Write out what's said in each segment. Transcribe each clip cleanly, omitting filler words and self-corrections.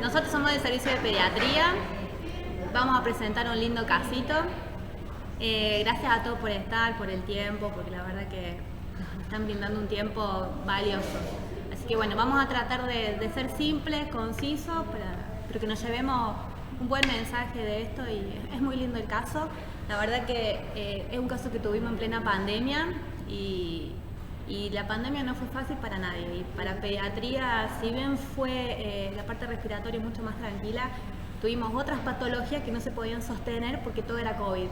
nosotros somos del servicio de pediatría. Vamos a presentar un lindo casito. Gracias a todos por estar, por el tiempo, porque la verdad que nos están brindando un tiempo valioso. Así que bueno, vamos a tratar de ser simples, concisos, pero que nos llevemos un buen mensaje de esto, y es muy lindo el caso. La verdad que es un caso que tuvimos en plena pandemia y la pandemia no fue fácil para nadie. Y para pediatría, si bien fue la parte respiratoria mucho más tranquila, tuvimos otras patologías que no se podían sostener porque todo era COVID.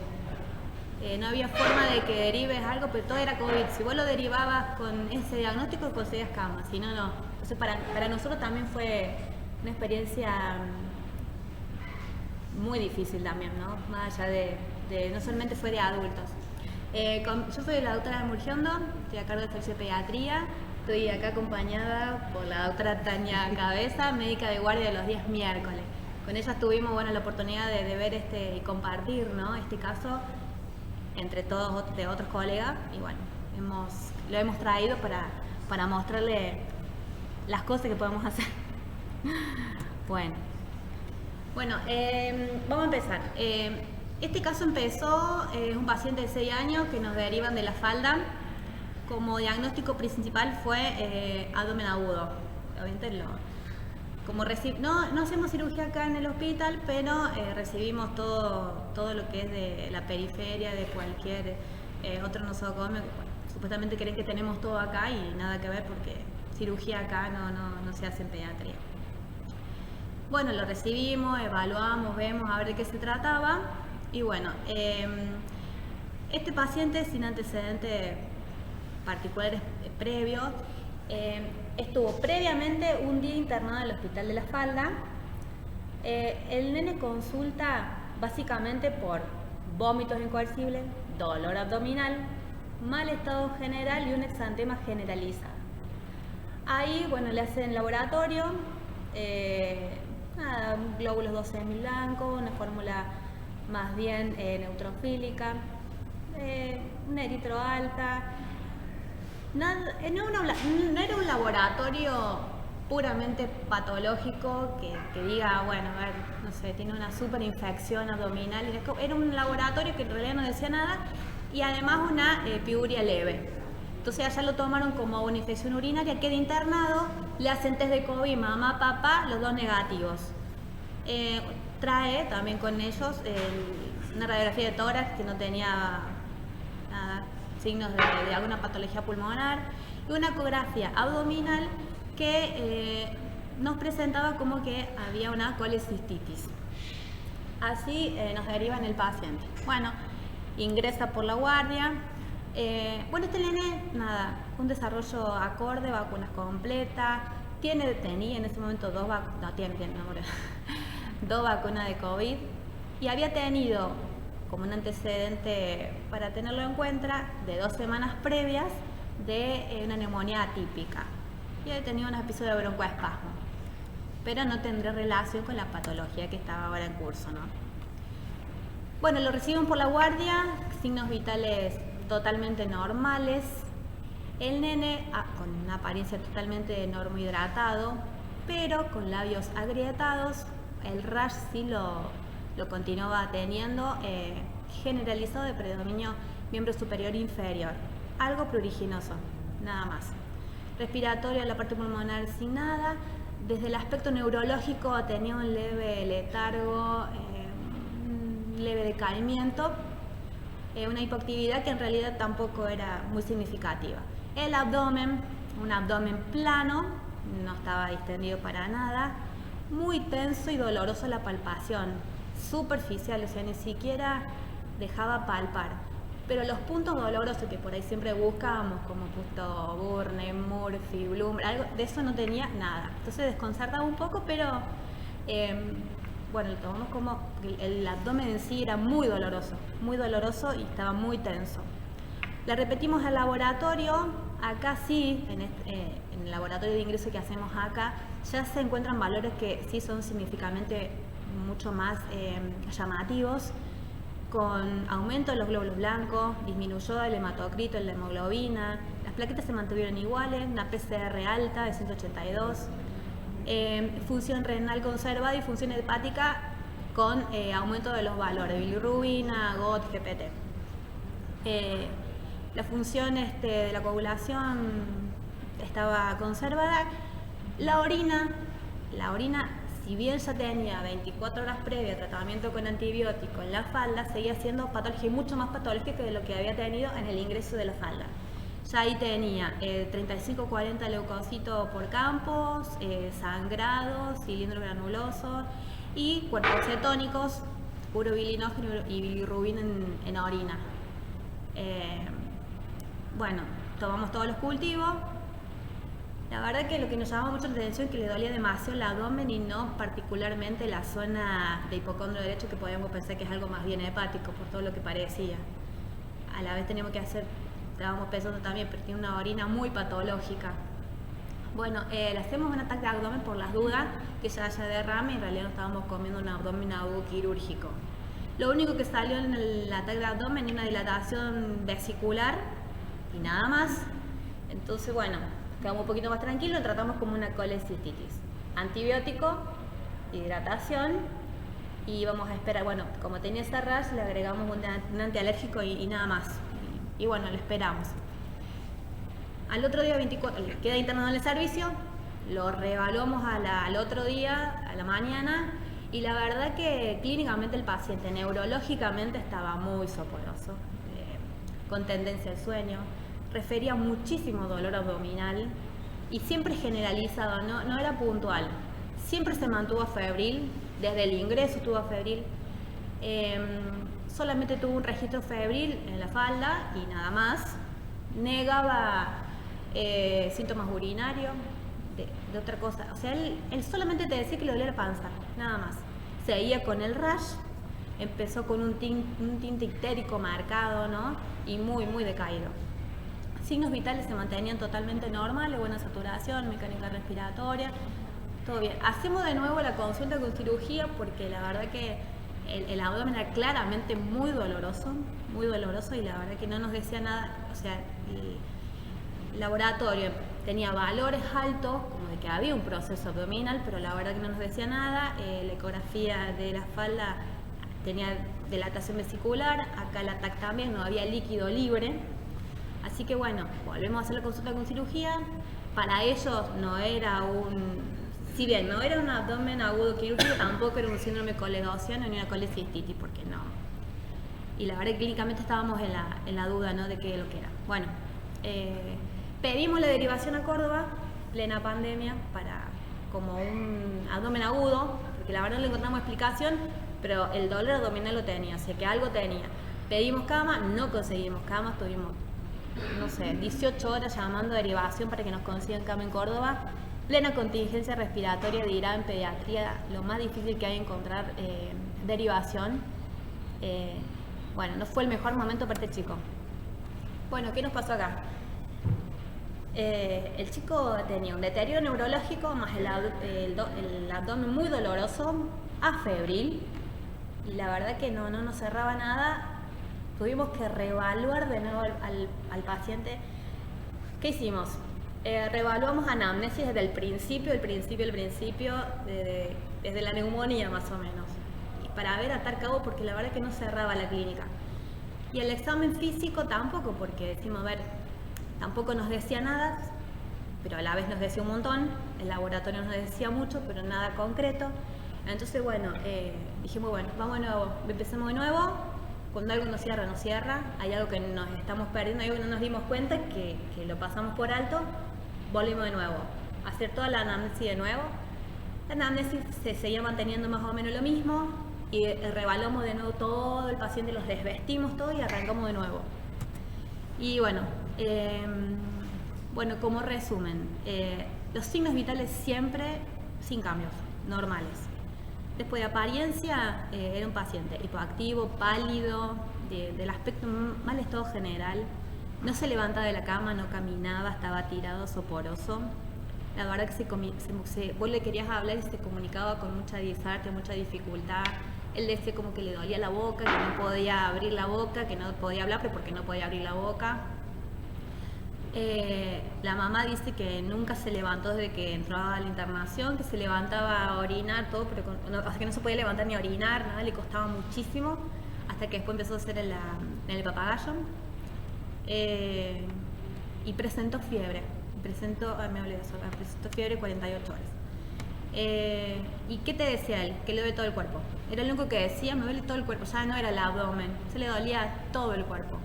No había forma de que derives algo, pero todo era COVID. Si vos lo derivabas con ese diagnóstico, conseguías cama, si no, no. Entonces para nosotros también fue una experiencia muy difícil también, ¿no? Más allá de no solamente fue de adultos. Yo soy la doctora Murgiondo, estoy a cargo del servicio de pediatría. Estoy acá acompañada por la doctora Tania Cabeza, médica de guardia de los días miércoles. Con ella tuvimos la oportunidad de ver y compartir, ¿no?, este caso entre todos de otros colegas, y bueno, lo hemos traído para mostrarle las cosas que podemos hacer. Bueno, vamos a empezar. Este caso empezó, es un paciente de 6 años que nos derivan de la falda. Como diagnóstico principal fue abdomen agudo. Obviamente no hacemos cirugía acá en el hospital, pero recibimos todo lo que es de la periferia, de cualquier otro nosocomio, que supuestamente creen que tenemos todo acá y nada que ver, porque cirugía acá no se hace en pediatría. Bueno, lo recibimos, evaluamos, vemos a ver de qué se trataba, y bueno, este paciente sin antecedentes particulares previos, estuvo previamente un día internado en el hospital de la falda. El nene consulta básicamente por vómitos incoercibles, dolor abdominal, mal estado general y un exantema generalizado. Ahí, le hacen laboratorio, glóbulos 12 semiblancos, una fórmula más bien neutrofílica, una eritro alta. No era un laboratorio puramente patológico que diga, no sé, tiene una superinfección abdominal. Era un laboratorio que en realidad no decía nada, y además una piuria leve. Entonces allá lo tomaron como una infección urinaria, queda internado, le hacen test de COVID, mamá, papá, los dos negativos. Trae también con ellos una radiografía de tórax que no tenía nada, signos de alguna patología pulmonar, y una ecografía abdominal que nos presentaba como que había una colecistitis. Así nos derivan el paciente. Ingresa por la guardia. Este nene, un desarrollo acorde, vacunas completas, tenía en ese momento dos vacunas de COVID, y había tenido como un antecedente para tenerlo en cuenta de 2 semanas previas de una neumonía atípica, y había tenido un episodio de broncoespasmo, pero no tendría relación con la patología que estaba ahora en curso, ¿no? Lo reciben por la guardia, signos vitales totalmente normales. El nene con una apariencia totalmente normohidratado, pero con labios agrietados. El rash sí lo continuaba teniendo, generalizado, de predominio miembro superior e inferior, algo pruriginoso, nada más. Respiratorio en la parte pulmonar sin nada. Desde el aspecto neurológico tenía un leve letargo, un leve decaimiento, una hipoactividad que en realidad tampoco era muy significativa. El abdomen, un abdomen plano, no estaba distendido para nada, muy tenso y doloroso la palpación, superficial, o sea, ni siquiera dejaba palpar. Pero los puntos dolorosos que por ahí siempre buscábamos, como justo Burne, Murphy, Bloom, algo de eso no tenía nada. Entonces desconcertaba un poco, pero lo tomamos como el abdomen en sí era muy doloroso y estaba muy tenso. Le repetimos al laboratorio. Acá sí, en el laboratorio de ingreso que hacemos acá, ya se encuentran valores que sí son significativamente mucho más llamativos, con aumento de los glóbulos blancos, disminuyó el hematocrito, la hemoglobina, las plaquetas se mantuvieron iguales, una PCR alta de 182, función renal conservada y función hepática con aumento de los valores, bilirrubina, GOT, GPT. La función de la coagulación estaba conservada. La orina, si bien ya tenía 24 horas previa de tratamiento con antibiótico en la falda, seguía siendo patológica y mucho más patológica de lo que había tenido en el ingreso de la falda. Ya ahí tenía 35-40 leucocitos por campos, sangrados, cilindro granuloso y cuerpos cetónicos, puro bilinógeno y bilirrubina en orina. Bueno, tomamos todos los cultivos. La verdad que lo que nos llamaba mucho la atención es que le dolía demasiado el abdomen y no particularmente la zona de hipocondrio derecho, que podíamos pensar que es algo más bien hepático por todo lo que parecía. A la vez teníamos que estábamos pensando también, pero tiene una orina muy patológica. Bueno, le hacemos un ataque de abdomen por las dudas, que ya haya derrame, en realidad no estábamos comiendo un abdomen agudo quirúrgico. Lo único que salió en el ataque de abdomen es una dilatación vesicular y nada más. Entonces, bueno, quedamos un poquito más tranquilos, lo tratamos como una colecistitis. Antibiótico, hidratación y vamos a esperar. Bueno, como tenía esta rash, le agregamos un antialérgico y nada más. Y bueno, lo esperamos. Al otro día 24, queda internado en el servicio, lo reevaluamos al otro día, a la mañana, y la verdad que clínicamente el paciente neurológicamente estaba muy soporoso, con tendencia al sueño, refería muchísimo dolor abdominal y siempre generalizado, no era puntual, siempre se mantuvo febril, desde el ingreso estuvo febril, solamente tuvo un registro febril en la falda y nada más, negaba síntomas urinarios, de otra cosa, o sea, él solamente te decía que le dolía la panza, nada más. Seguía con el rash, empezó con un tinte ictérico marcado, ¿no? Y muy decaído. Signos vitales se mantenían totalmente normales, buena saturación, mecánica respiratoria, todo bien. Hacemos de nuevo la consulta con cirugía porque la verdad que el abdomen era claramente muy doloroso y la verdad que no nos decía nada, o sea, el laboratorio tenía valores altos, como de que había un proceso abdominal, pero la verdad que no nos decía nada. La ecografía de la falda tenía dilatación vesicular, acá la TAC también, no había líquido libre. Así que bueno, volvemos a hacer la consulta con cirugía. Para ellos no era si bien no era un abdomen agudo quirúrgico, tampoco era un síndrome de colegociano ni una colecistitis, porque no. Y la verdad que clínicamente estábamos en la duda, ¿no?, de qué es lo que era. Bueno, pedimos la derivación a Córdoba, plena pandemia, como un abdomen agudo, porque la verdad no le encontramos explicación, pero el dolor abdominal lo tenía, o sea que algo tenía. Pedimos cama, no conseguimos cama, estuvimos, no sé, 18 horas llamando a derivación para que nos consigan cama en Córdoba. Plena contingencia respiratoria, dirá en pediatría, lo más difícil que hay encontrar derivación. Bueno, no fue el mejor momento para este chico. Bueno, ¿qué nos pasó acá? El chico tenía un deterioro neurológico más el abdomen muy doloroso, afebril, y la verdad que no nos cerraba nada. Tuvimos que reevaluar de nuevo al paciente. ¿Qué hicimos? Reevaluamos anamnesis desde el principio, desde la neumonía más o menos, y para ver atar cabo, porque la verdad que no cerraba la clínica. Y el examen físico tampoco, porque decimos, a ver, tampoco nos decía nada, pero a la vez nos decía un montón. El laboratorio nos decía mucho, pero nada concreto. Entonces, bueno, dijimos, bueno, vamos de nuevo, empecemos de nuevo. Cuando algo nos cierra, hay algo que nos estamos perdiendo, hay algo que no nos dimos cuenta, que lo pasamos por alto, volvimos de nuevo. Hacer toda la anamnesis de nuevo. La anamnesis se seguía manteniendo más o menos lo mismo, y reevaluamos de nuevo todo el paciente, los desvestimos todo y arrancamos de nuevo. Y bueno, como resumen, los signos vitales siempre sin cambios, normales. Después de apariencia, era un paciente hipoactivo, pálido, del aspecto mal estado general, no se levantaba de la cama, no caminaba, estaba tirado, soporoso. La verdad que vos le querías hablar y se comunicaba con mucha disartria, mucha dificultad. Él decía como que le dolía la boca, que no podía abrir la boca, que no podía hablar porque no podía abrir la boca. La mamá dice que nunca se levantó desde que entró a la internación, que se levantaba a orinar, todo, pero o sea, que no se podía levantar ni a orinar, nada, le costaba muchísimo, hasta que después empezó a hacer en el papagayo. Y presentó fiebre, presentó fiebre 48 horas. ¿Y qué te decía él? Que le duele todo el cuerpo. Era lo único que decía, me duele todo el cuerpo, ya no era el abdomen, se le dolía todo el cuerpo.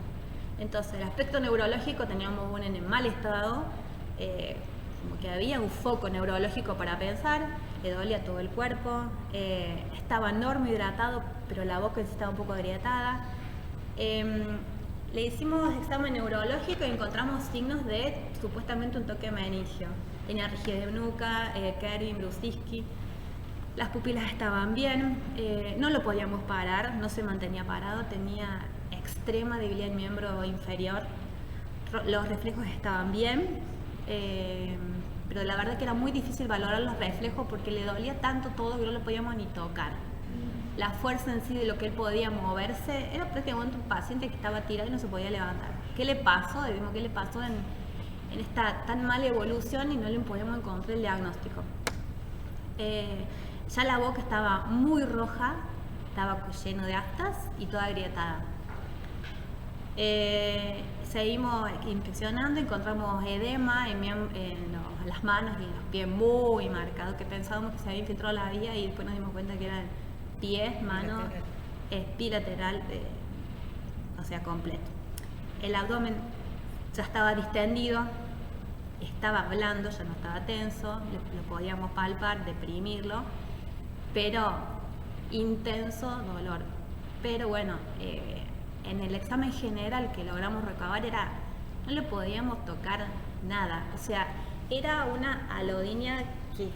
Entonces, el aspecto neurológico teníamos un en mal estado, como que había un foco neurológico para pensar, le dolía todo el cuerpo, estaba normo hidratado, pero la boca estaba un poco agrietada. Le hicimos examen neurológico y encontramos signos de supuestamente un toque de meningio. Tenía rigidez de nuca, Kerwin, Brusicki. Las pupilas estaban bien, no lo podíamos parar, no se mantenía parado, tenía extrema debilidad en miembro inferior. Los reflejos estaban bien, pero la verdad que era muy difícil valorar los reflejos porque le dolía tanto todo que no lo podíamos ni tocar. La fuerza en sí de lo que él podía moverse era prácticamente un paciente que estaba tirado y no se podía levantar. ¿Qué le pasó? ¿Qué le pasó en esta tan mala evolución y no le podíamos encontrar el diagnóstico? Ya la boca estaba muy roja, estaba lleno de aftas y toda agrietada. Seguimos inspeccionando, encontramos edema en las manos y en los pies muy marcados, que pensábamos que se había infiltrado la vía y después nos dimos cuenta que eran pies, manos, bilateral, o sea, completo. El abdomen ya estaba distendido, estaba blando, ya no estaba tenso, lo podíamos palpar, deprimirlo, pero intenso dolor. Pero bueno, en el examen general que logramos recabar no le podíamos tocar nada, o sea, era una alodinia que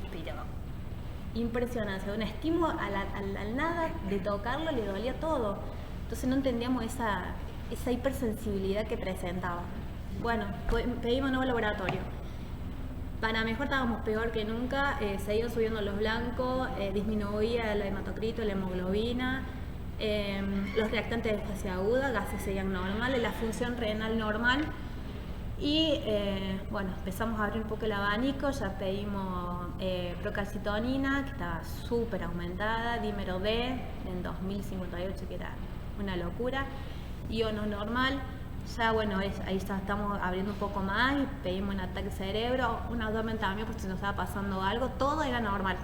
impresionante, un estímulo al nada de tocarlo le dolía todo, entonces no entendíamos esa hipersensibilidad que presentaba. Bueno, pedimos nuevo laboratorio. Para mejor estábamos peor que nunca, seguían subiendo los blancos, disminuía el hematocrito, la hemoglobina, los reactantes de fase aguda, gases seguían normales, la función renal normal. Y bueno, empezamos a abrir un poco el abanico, ya pedimos procalcitonina, que estaba súper aumentada, dímero D en 2058, que era una locura, iono normal. Ya bueno, ahí ya estamos abriendo un poco más y pedimos un ataque cerebro, un abdomen también por si nos estaba pasando algo, todo era normal.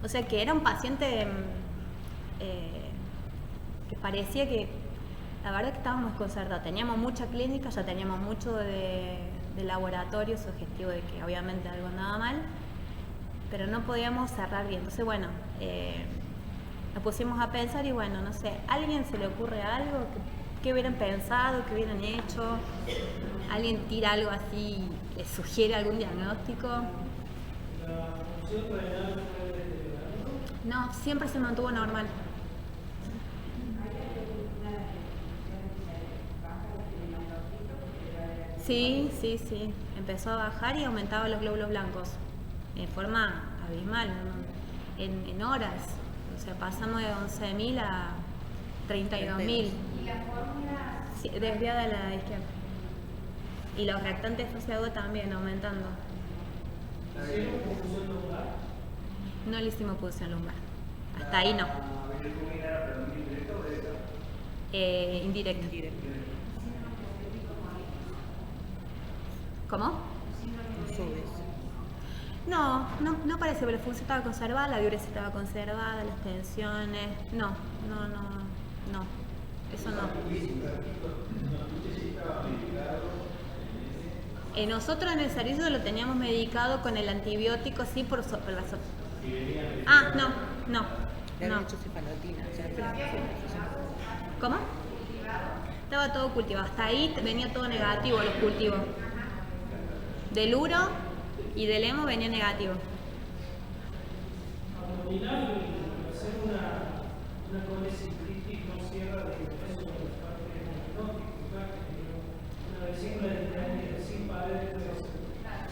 O sea que era un paciente que parecía que, la verdad que estábamos desconcertados, teníamos mucha clínica, ya teníamos mucho de laboratorio sugestivo de que obviamente algo andaba mal, pero no podíamos cerrar bien. Entonces bueno, nos pusimos a pensar y bueno, no sé, ¿a alguien se le ocurre algo? ¿Qué hubieran pensado? ¿Qué hubieran hecho? ¿Alguien tira algo así? ¿Les sugiere algún diagnóstico? ¿La función renal fue deteriorando? No, siempre se mantuvo normal. Sí. Empezó a bajar y aumentaba los glóbulos blancos de forma abismal, ¿no? En horas. O sea, pasamos de 11.000 a 32.000. ¿Y la fórmula? Sí, desviada a la izquierda. Y los reactantes de fase aguda también aumentando. ¿Hicieron punción lumbar? No le hicimos punción lumbar. Hasta ahí no. ¿La bilirrubina era predominio indirecto o directo? Indirecto. ¿Cómo? No parece, pero la función estaba conservada, la diuresis estaba conservada, las tensiones. No. Eso no. Nosotros en el servicio lo teníamos medicado con el antibiótico, sí, por la no. Le habían hecho cefalotina, ¿Cómo? Estaba todo cultivado. Hasta ahí venía todo negativo, los cultivos. Del uro y del hemo venía negativo. Abdominal, hacer una colecitritis no cierra de ingreso con las partes hemopnóticas, una vesícula de sin paredes,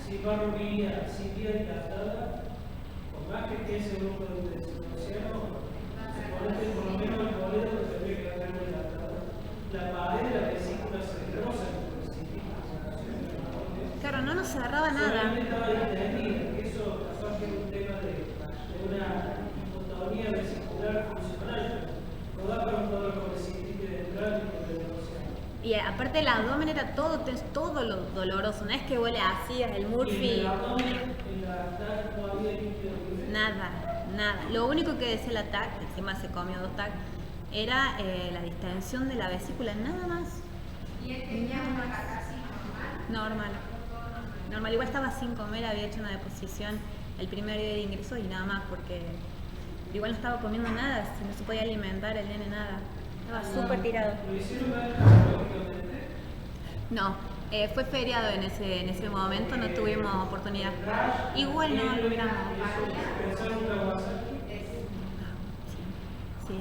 sin barrugía, sin vía dilatada, por más que esté ese grupo de desconocidos, suponete por lo menos el boleto que tendría que estar dilatado, la pared de la vesícula se roza con colecitritis. Claro, no nos cerraba nada. Solamente estaba distendida, que eso capaz que es un tema de una hipotonía vesicular funcional, pero no da para un dolor colecitis ventral y por el Y aparte el abdomen era todo lo doloroso, no es que vos le hacías el Murphy. el abdomen, en la TAC no había líquido libre. Nada. Lo único que decía la TAC, encima se comió 2 TAC, era la distensión de la vesícula, nada más. ¿Y él tenía una catarsis normal? Normal, igual estaba sin comer, había hecho una deposición el primer día de ingreso y nada más, porque igual no estaba comiendo nada, no se podía alimentar el nene, nada. Estaba súper tirado. ¿Lo hicieron mal lógicamente? No, fue feriado en ese momento, no tuvimos oportunidad. Igual no lo hubiéramos. ¿Pensaron una Kawasaki? Sí.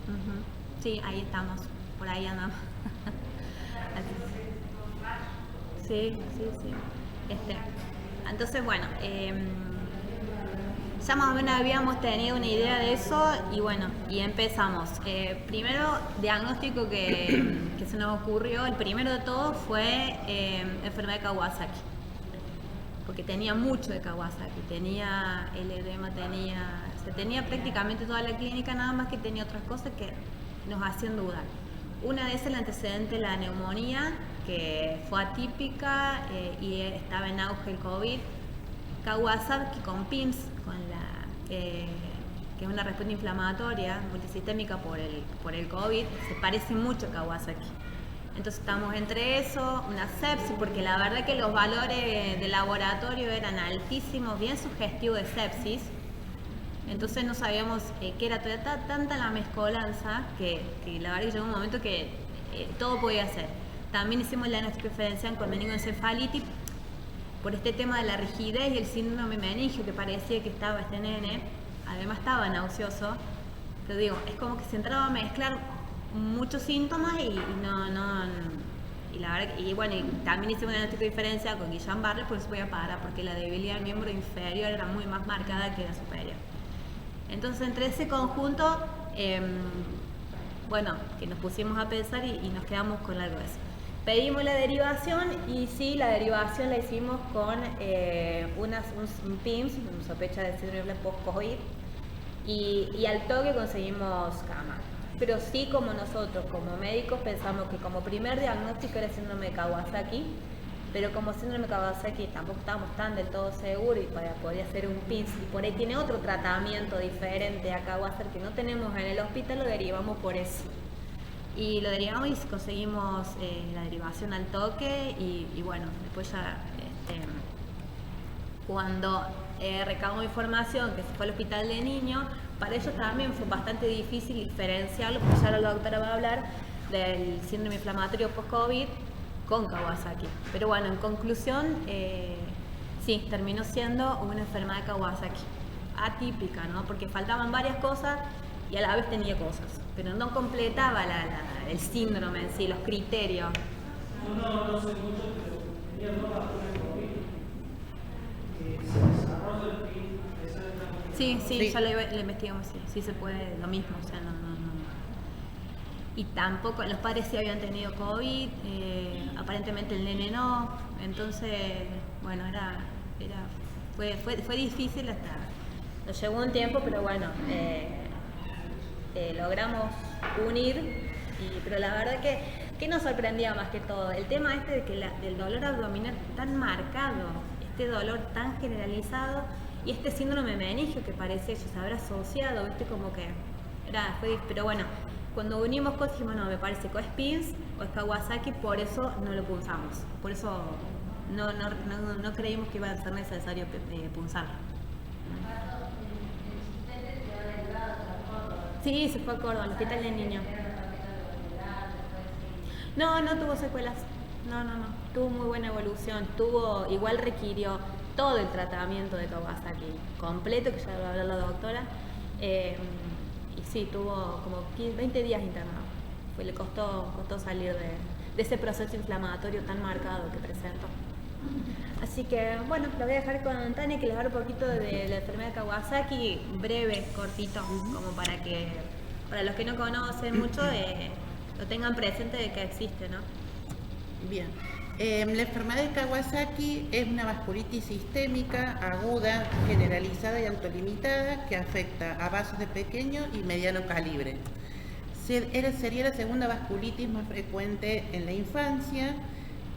Ujú. Sí, ahí estamos, por ahí andamos. Sí. Entonces, bueno, ya más o menos habíamos tenido una idea de eso y bueno, y empezamos. Primero, diagnóstico que se nos ocurrió, el primero de todo fue enfermedad de Kawasaki. Porque tenía mucho de Kawasaki, tenía el edema, tenía prácticamente toda la clínica, nada más que tenía otras cosas que nos hacían dudar. Una de esas, el antecedente de la neumonía, que fue atípica y estaba en auge el COVID. Kawasaki con PIMS, que es una respuesta inflamatoria multisistémica por el COVID, se parece mucho a Kawasaki. Entonces estamos entre eso, una sepsis, porque la verdad que los valores de laboratorio eran altísimos, bien sugestivos de sepsis. Entonces no sabíamos qué era tanta la mezcolanza que la verdad que llegó un momento que todo podía ser. También hicimos la diagnóstico diferencial con meningoencefalitis por este tema de la rigidez y el síndrome meningio que parecía que estaba este nene. Además estaba nauseoso, pero digo, es como que se entraba a mezclar muchos síntomas y la verdad y bueno, y también hicimos una diagnóstico diferencial con Guillain-Barré, por eso voy a parar, porque la debilidad del miembro inferior era muy más marcada que la superior. Entonces, entre ese conjunto, bueno, que nos pusimos a pensar y nos quedamos con algo de eso. Pedimos la derivación y sí, la derivación la hicimos con un PIMS, una sospecha de síndrome post-COVID, y al toque conseguimos cama. Pero sí, como nosotros, como médicos, pensamos que como primer diagnóstico era síndrome de Kawasaki, pero como síndrome de Kawasaki tampoco estábamos tan del todo seguros y podía ser un PIMS y por ahí tiene otro tratamiento diferente a Kawasaki que no tenemos en el hospital, lo derivamos por eso. Y lo derivamos y conseguimos la derivación al toque y bueno, después ya cuando recabamos información que se fue al hospital de niños, para ellos también fue bastante difícil diferenciarlo, porque ya la doctora va a hablar del síndrome inflamatorio post-COVID con Kawasaki. Pero bueno, en conclusión, sí, terminó siendo una enfermedad de Kawasaki, atípica, ¿no? Porque faltaban varias cosas y a la vez tenía cosas, pero no completaba el síndrome en sí, los criterios. No sé mucho, pero tenía 2 vacunas de COVID. Se desarrolla el PIN, Sí, ya lo investigamos, sí se puede, lo mismo, o sea, no. Y tampoco, los padres sí habían tenido COVID, aparentemente el nene no, entonces, bueno, fue difícil hasta, nos llevó un tiempo, pero bueno, logramos unir, pero la verdad que nos sorprendía más que todo, el tema de que del dolor abdominal tan marcado, este dolor tan generalizado y este síndrome meningio que parece que se habrá asociado, ¿viste? Como que pero bueno, cuando unimos cosas dijimos, no, me parece que o es PIMS o es Kawasaki, por eso no lo punzamos, por eso no creímos que iba a ser necesario punzarlo. Sí, se fue a Córdoba, al hospital de niños. No tuvo secuelas, no, tuvo muy buena evolución, igual requirió todo el tratamiento de Kawasaki completo, que ya lo va a hablar la doctora, y sí, tuvo como 20 días internado, le costó salir de ese proceso inflamatorio tan marcado que presentó. Así que bueno, lo voy a dejar con Tania que les habla un poquito de la enfermedad de Kawasaki, breve, cortito, como para los que no conocen mucho, lo tengan presente de que existe, ¿no? Bien. La enfermedad de Kawasaki es una vasculitis sistémica aguda, generalizada y autolimitada que afecta a vasos de pequeño y mediano calibre. Sería la segunda vasculitis más frecuente en la infancia,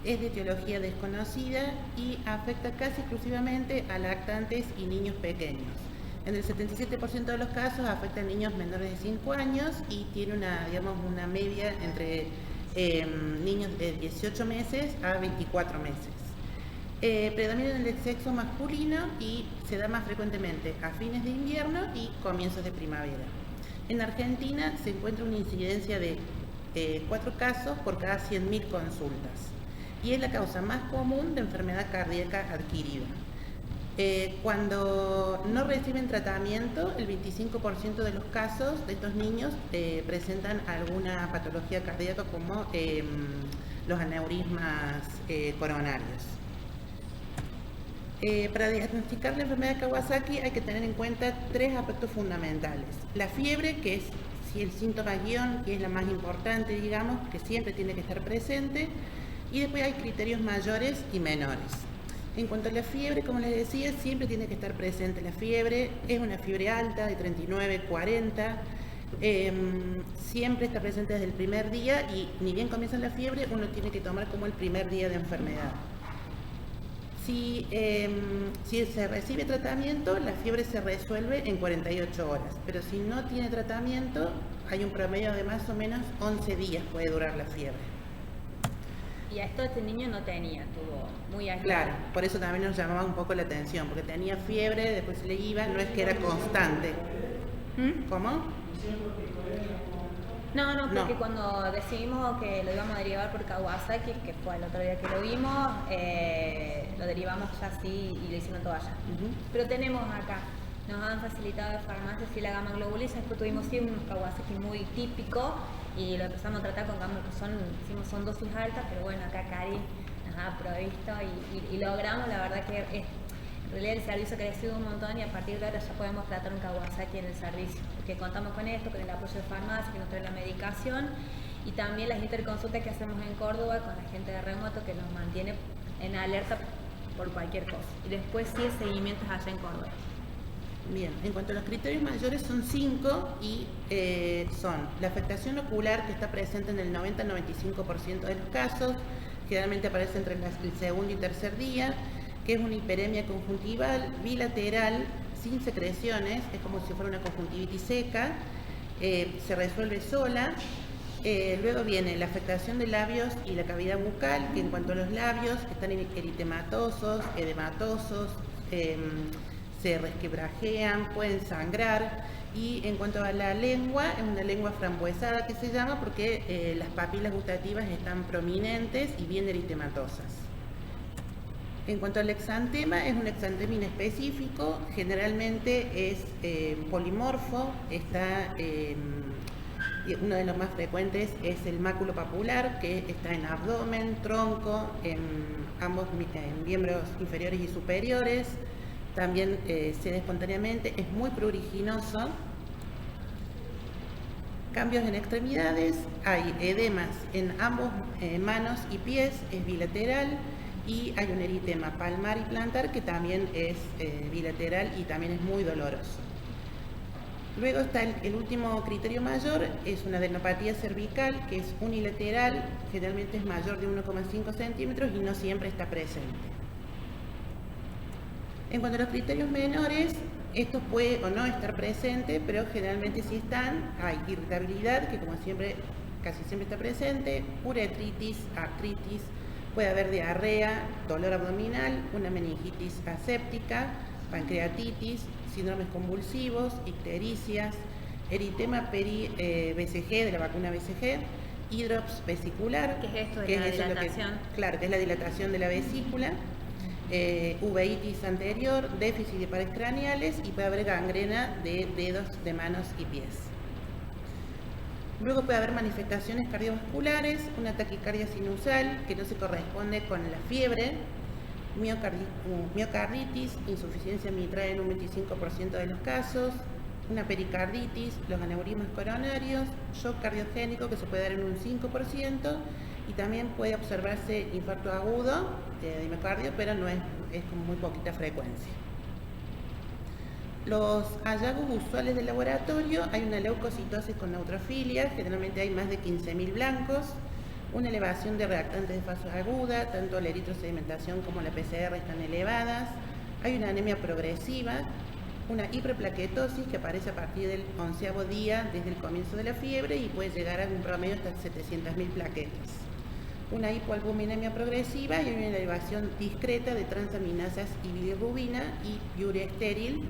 es de etiología desconocida y afecta casi exclusivamente a lactantes y niños pequeños. En el 77% de los casos afecta a niños menores de 5 años y tiene una media entre niños de 18 meses a 24 meses. Predomina en el sexo masculino y se da más frecuentemente a fines de invierno y comienzos de primavera. En Argentina se encuentra una incidencia de 4 casos por cada 100.000 consultas y es la causa más común de enfermedad cardíaca adquirida. Cuando no reciben tratamiento, el 25% de los casos de estos niños presentan alguna patología cardíaca como los aneurismas coronarios. Para diagnosticar la enfermedad de Kawasaki hay que tener en cuenta 3 aspectos fundamentales. La fiebre, que es el síntoma guión, que es la más importante, digamos, que siempre tiene que estar presente, y después hay criterios mayores y menores. En cuanto a la fiebre, como les decía, siempre tiene que estar presente. La fiebre es una fiebre alta de 39, 40, siempre está presente desde el primer día y ni bien comienza la fiebre, uno tiene que tomar como el primer día de enfermedad. Si se recibe tratamiento, la fiebre se resuelve en 48 horas, pero si no tiene tratamiento, hay un promedio de más o menos 11 días puede durar la fiebre. Y a esto este niño no tenía, estuvo muy aislado. Claro, por eso también nos llamaba un poco la atención, porque tenía fiebre, después se le iba, no es que era constante. ¿Cómo? No, porque cuando decidimos que lo íbamos a derivar por Kawasaki, que fue el otro día que lo vimos, lo derivamos ya así y lo hicieron todo allá. Pero tenemos acá, nos han facilitado de farmacia sí la gamma globulina, después tuvimos sí un Kawasaki muy típico y lo empezamos a tratar con gamma que son dosis altas, pero bueno, acá Cari nos ha provisto y logramos, la verdad que en realidad el servicio ha crecido un montón y a partir de ahora ya podemos tratar un Kawasaki en el servicio, porque contamos con esto, con el apoyo de farmacia que nos trae la medicación y también las interconsultas que hacemos en Córdoba con la gente de remoto que nos mantiene en alerta por cualquier cosa. Y después sí el seguimiento es allá en Córdoba. Bien, en cuanto a los criterios mayores son 5 y son la afectación ocular que está presente en el 90-95% de los casos, generalmente aparece entre el segundo y tercer día, que es una hiperemia conjuntival bilateral sin secreciones, es como si fuera una conjuntivitis seca, se resuelve sola. Luego viene la afectación de labios y la cavidad bucal, que en cuanto a los labios están eritematosos, edematosos, se resquebrajean, pueden sangrar, y en cuanto a la lengua, es una lengua frambuesada que se llama porque las papilas gustativas están prominentes y bien eritematosas. En cuanto al exantema, es un exantema inespecífico, generalmente es polimorfo, uno de los más frecuentes es el máculo papular, que está en abdomen, tronco, en ambos miembros inferiores y superiores. También se da espontáneamente, es muy pruriginoso. Cambios en extremidades, hay edemas en ambos manos y pies, es bilateral, y hay un eritema palmar y plantar que también es bilateral y también es muy doloroso. Luego está el último criterio mayor, es una adenopatía cervical que es unilateral, generalmente es mayor de 1,5 centímetros y no siempre está presente. En cuanto a los criterios menores, esto puede o no estar presente, pero generalmente sí están. Hay irritabilidad, que como siempre, casi siempre está presente, uretritis, artritis, puede haber diarrea, dolor abdominal, una meningitis aséptica, pancreatitis, síndromes convulsivos, ictericias, eritema peri-BCG, de la vacuna BCG, hidrops vesicular, ¿qué es esto de la dilatación? Claro, que es la dilatación de la vesícula, uveitis anterior, déficit de pares craneales y puede haber gangrena de dedos de manos y pies. Luego puede haber manifestaciones cardiovasculares, una taquicardia sinusal que no se corresponde con la fiebre, miocarditis, insuficiencia mitral en un 25% de los casos, una pericarditis, los aneurismas coronarios, shock cardiogénico que se puede dar en un 5% y también puede observarse infarto agudo de miocardio, pero no es con muy poquita frecuencia. Los hallazgos usuales del laboratorio: hay una leucocitosis con neutrofilia, generalmente hay más de 15.000 blancos, una elevación de reactantes de fase aguda, tanto la eritrosedimentación como la PCR están elevadas, hay una anemia progresiva, una hiperplaquetosis que aparece a partir del 11º día desde el comienzo de la fiebre y puede llegar a un promedio hasta 700.000 plaquetas, una hipoalbuminemia progresiva y una elevación discreta de transaminasas y bilirrubina y piuria estéril.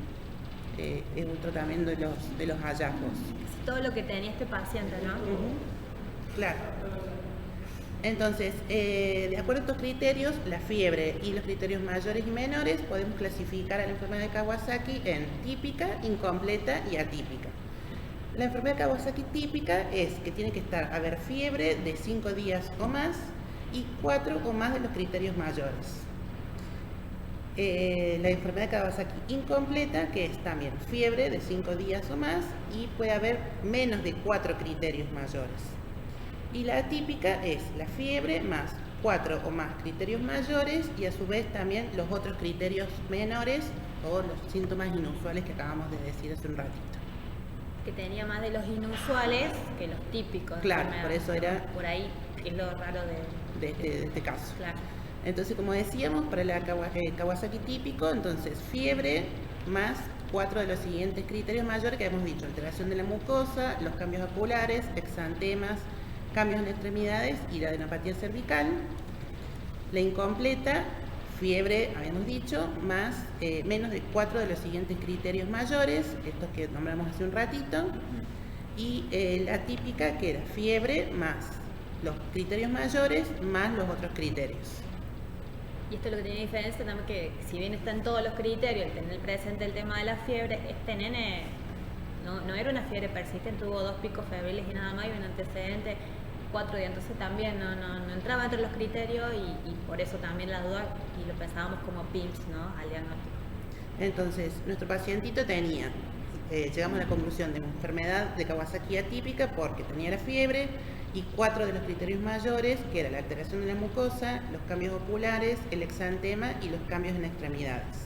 Es otro también de los hallazgos. Es todo lo que tenía este paciente, ¿no? Claro. Entonces, de acuerdo a estos criterios, la fiebre y los criterios mayores y menores, podemos clasificar a la enfermedad de Kawasaki en típica, incompleta y atípica. La enfermedad de Kawasaki típica es que tiene que haber fiebre de 5 días o más y 4 o más de los criterios mayores. La enfermedad de Kawasaki incompleta, que es también fiebre de 5 días o más y puede haber menos de 4 criterios mayores. Y la atípica es la fiebre más 4 o más criterios mayores y a su vez también los otros criterios menores o los síntomas inusuales que acabamos de decir hace un ratito. Que tenía más de los inusuales que los típicos. Claro, por eso era... Por ahí, que es lo raro de este caso. Claro. Entonces, como decíamos, para la Kawasaki típico, entonces fiebre más 4 de los siguientes criterios mayores que hemos dicho: alteración de la mucosa, los cambios oculares, exantemas, cambios en extremidades y la adenopatía cervical. La incompleta, fiebre, habíamos dicho, más menos de 4 de los siguientes criterios mayores, estos que nombramos hace un ratito. Y la típica, que era fiebre más los criterios mayores más los otros criterios. Y esto es lo que tiene diferencia también, que si bien están todos los criterios, el tener presente el tema de la fiebre, este nene no era una fiebre persistente, tuvo 2 picos febriles y nada más, y un antecedente 4 días, entonces también no entraba entre los criterios y por eso también la duda, y lo pensábamos como PIMS, ¿no?, al diagnóstico. Entonces, nuestro pacientito tenía, llegamos a la conclusión de una enfermedad de Kawasaki atípica porque tenía la fiebre y 4 de los criterios mayores, que era la alteración de la mucosa, los cambios oculares, el exantema y los cambios en extremidades.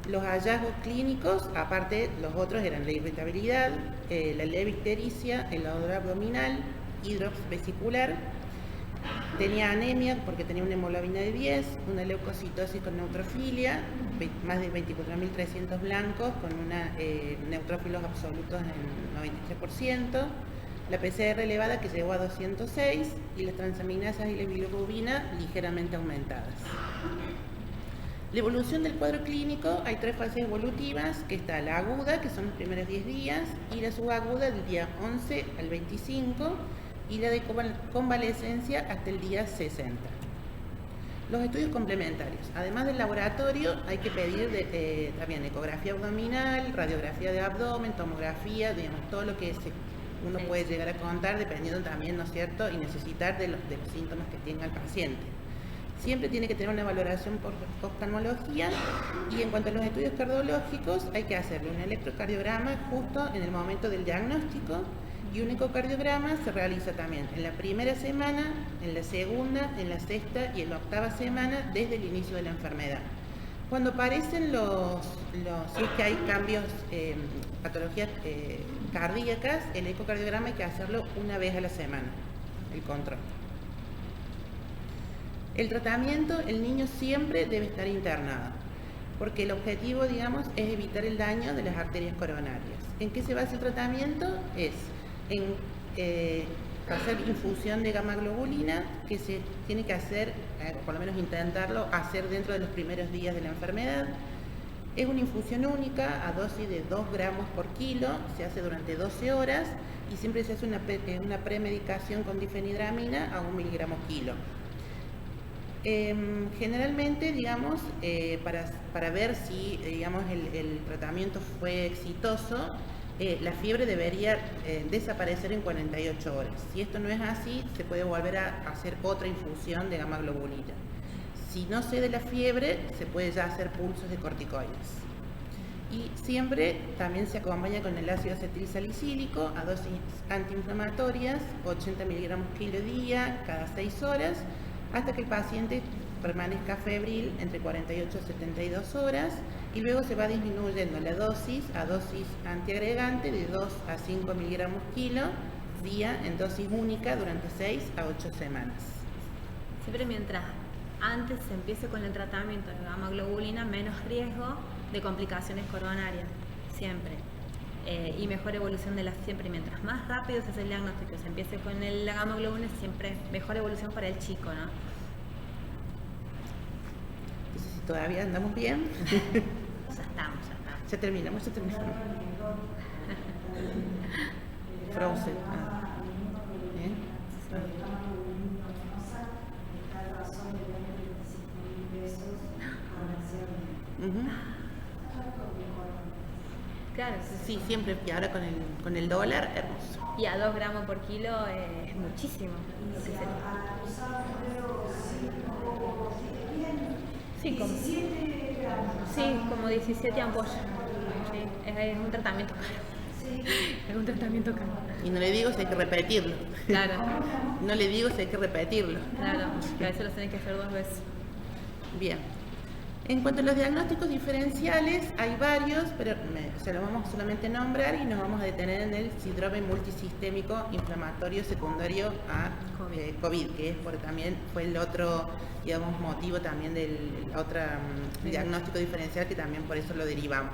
Los hallazgos clínicos, aparte los otros, eran la irritabilidad, la leve ictericia, el dolor abdominal, hidrops vesicular, tenía anemia porque tenía una hemoglobina de 10, una leucocitosis con neutrofilia, más de 24.300 blancos con una neutrófilos absolutos en 93%, la PCR elevada que llegó a 206 y las transaminasas y la bilirrubina ligeramente aumentadas. La evolución del cuadro clínico: hay 3 fases evolutivas, que está la aguda, que son los primeros 10 días, y la subaguda del día 11 al 25, y la de convalescencia hasta el día 60. Los estudios complementarios: además del laboratorio, hay que pedir también ecografía abdominal, radiografía de abdomen, tomografía, digamos, todo lo que uno puede llegar a contar, dependiendo también, ¿no es cierto?, y necesitar de los síntomas que tenga el paciente. Siempre tiene que tener una valoración por oftalmología, y en cuanto a los estudios cardiológicos, hay que hacerle un electrocardiograma justo en el momento del diagnóstico, y un ecocardiograma se realiza también en la primera semana, en la segunda, en la sexta y en la 8ª semana desde el inicio de la enfermedad. Cuando aparecen si es que hay cambios, patologías cardíacas, el ecocardiograma hay que hacerlo una vez a la semana, el control. El tratamiento: el niño siempre debe estar internado, porque el objetivo, digamos, es evitar el daño de las arterias coronarias. ¿En qué se basa el tratamiento? Es en hacer infusión de gamma globulina, que se tiene que hacer, por lo menos intentarlo, hacer dentro de los primeros días de la enfermedad. Es una infusión única a dosis de 2 gramos por kilo, se hace durante 12 horas y siempre se hace una premedicación con difenhidramina a 1 miligramo kilo. Generalmente, digamos, para ver si, digamos, el tratamiento fue exitoso, la fiebre debería desaparecer en 48 horas. Si esto no es así, se puede volver a hacer otra infusión de gamma globulina. Si no cede la fiebre, se puede ya hacer pulsos de corticoides. Y siempre también se acompaña con el ácido acetilsalicílico a dosis antiinflamatorias, 80 miligramos kilo día, cada 6 horas, hasta que el paciente permanezca febril entre 48 y 72 horas, y luego se va disminuyendo la dosis a dosis antiagregante de 2 a 5 miligramos kilo día en dosis única durante 6 a 8 semanas. Siempre mientras antes se empiece con el tratamiento de gamma globulina, menos riesgo de complicaciones coronarias, siempre. Y mejor evolución de siempre. Mientras más rápido se hace el diagnóstico, se empiece con la gamma globulina, siempre mejor evolución para el chico, ¿no? Entonces, si todavía andamos bien, Ya estamos. ya terminamos. Frozen. ¿Bien? Claro, Sí, siempre, y ahora con el dólar, hermoso. y a 2 gramos por kilo es muchísimo. Lo que sí, como 17 ampollas. Sí, es un tratamiento caro. Es un tratamiento caro. Y no le digo si hay que repetirlo. Claro, No le digo si hay que repetirlo. claro, que a veces lo tienen que hacer 2 veces. Bien. En cuanto a los diagnósticos diferenciales, hay varios, pero se los vamos solamente a nombrar y nos vamos a detener en el síndrome multisistémico inflamatorio secundario a COVID, que es porque también fue el otro, digamos, motivo también del otro diagnóstico diferencial, que también por eso lo derivamos.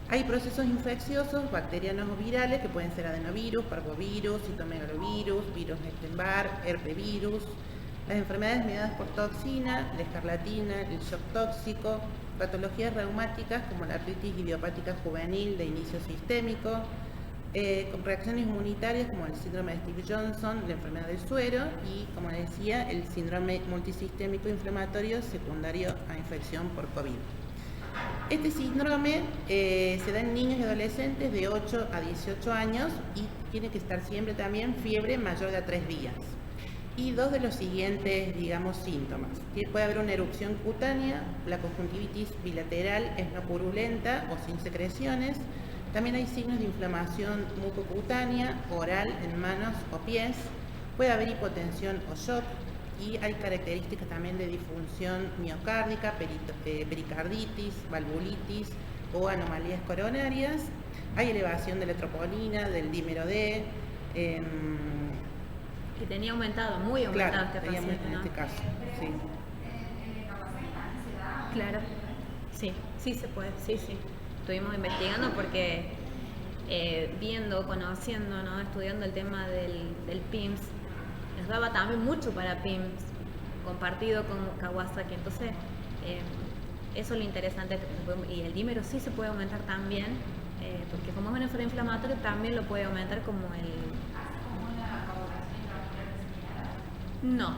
Hay procesos infecciosos, bacterianos o virales, que pueden ser adenovirus, parvovirus, citomegalovirus, virus Epstein-Barr, herpevirus. Las enfermedades mediadas por toxina, la escarlatina, el shock tóxico, patologías reumáticas como la artritis idiopática juvenil de inicio sistémico, con reacciones inmunitarias como el síndrome de Stevens-Johnson, la enfermedad del suero y, como decía, el síndrome multisistémico inflamatorio secundario a infección por COVID. Este síndrome se da en niños y adolescentes de 8 a 18 años y tiene que estar siempre también fiebre mayor de a 3 días. Y 2 de los siguientes, digamos, síntomas. Puede haber una erupción cutánea, la conjuntivitis bilateral es no purulenta o sin secreciones. También hay signos de inflamación mucocutánea, oral en manos o pies. Puede haber hipotensión o shock. Y hay características también de disfunción miocárdica, pericarditis, valvulitis o anomalías coronarias. Hay elevación de la troponina, del dímero D. Que tenía aumentado, muy aumentado Claro, este teníamos paciente, en ¿no? este caso, sí. Claro, sí se puede, sí. Estuvimos investigando porque viendo, conociendo, ¿no? Estudiando el tema del PIMS, nos daba también mucho para PIMS, compartido con Kawasaki, entonces eso es lo interesante, y el dímero sí se puede aumentar también, porque como es una enfermedad inflamatoria también lo puede aumentar como el... No,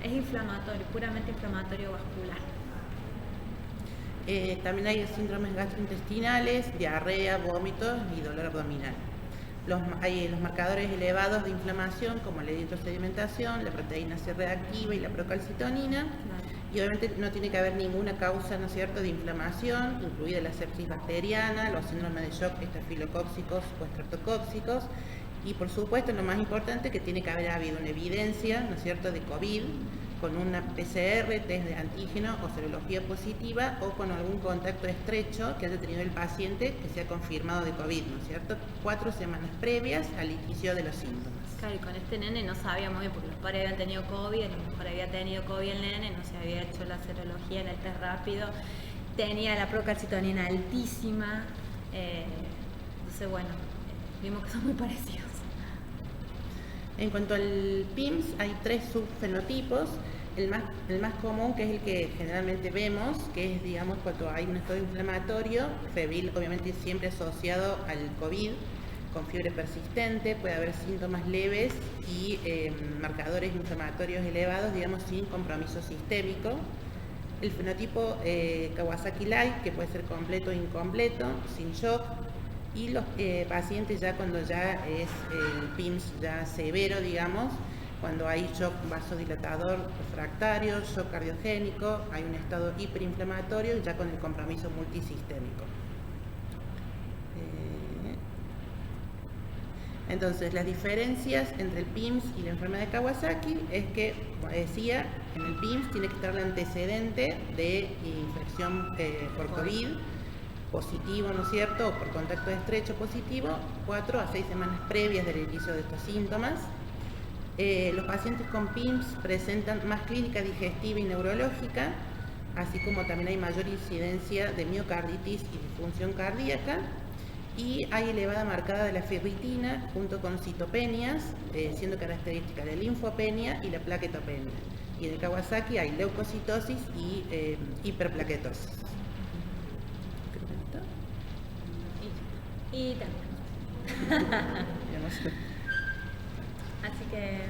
es inflamatorio, puramente inflamatorio vascular. También hay síndromes gastrointestinales, diarrea, vómitos y dolor abdominal. Hay los marcadores elevados de inflamación como la eritrosedimentación, la proteína C reactiva y la procalcitonina. Claro. Y obviamente no tiene que haber ninguna causa, ¿no es cierto?, de inflamación, incluida la sepsis bacteriana, los síndromes de shock estafilocóccicos o estreptocóccicos. Y por supuesto, lo más importante, que tiene que haber habido una evidencia, ¿no es cierto?, de COVID, con una PCR, test de antígeno o serología positiva, o con algún contacto estrecho que haya tenido el paciente que sea confirmado de COVID, ¿no es cierto?, 4 semanas previas al inicio de los síntomas. Claro, y con este nene no sabíamos bien, porque los padres habían tenido COVID, a lo mejor había tenido COVID el nene, no se había hecho la serología en el test rápido, tenía la procalcitonina altísima, entonces bueno, vimos que son muy parecidos. En cuanto al PIMS, hay 3 subfenotipos. El más común, que es el que generalmente vemos, que es, digamos, cuando hay un estado inflamatorio, febril, obviamente siempre asociado al COVID, con fiebre persistente, puede haber síntomas leves y marcadores inflamatorios elevados, digamos, sin compromiso sistémico. El fenotipo Kawasaki-like, que puede ser completo o incompleto, sin shock. Y los pacientes ya cuando ya es el PIMS ya severo, digamos, cuando hay shock vasodilatador refractario, shock cardiogénico, hay un estado hiperinflamatorio ya con el compromiso multisistémico. Entonces, las diferencias entre el PIMS y la enfermedad de Kawasaki es que, como decía, en el PIMS tiene que estar el antecedente de infección por COVID positivo, ¿no es cierto?, o por contacto estrecho positivo, 4 a 6 semanas previas del inicio de estos síntomas. Los pacientes con PIMS presentan más clínica digestiva y neurológica, así como también hay mayor incidencia de miocarditis y disfunción cardíaca, y hay elevada marcada de la ferritina junto con citopenias, siendo característica de linfopenia y la plaquetopenia. Y en el Kawasaki hay leucocitosis y hiperplaquetosis. Y terminamos. Ya no sé. Así que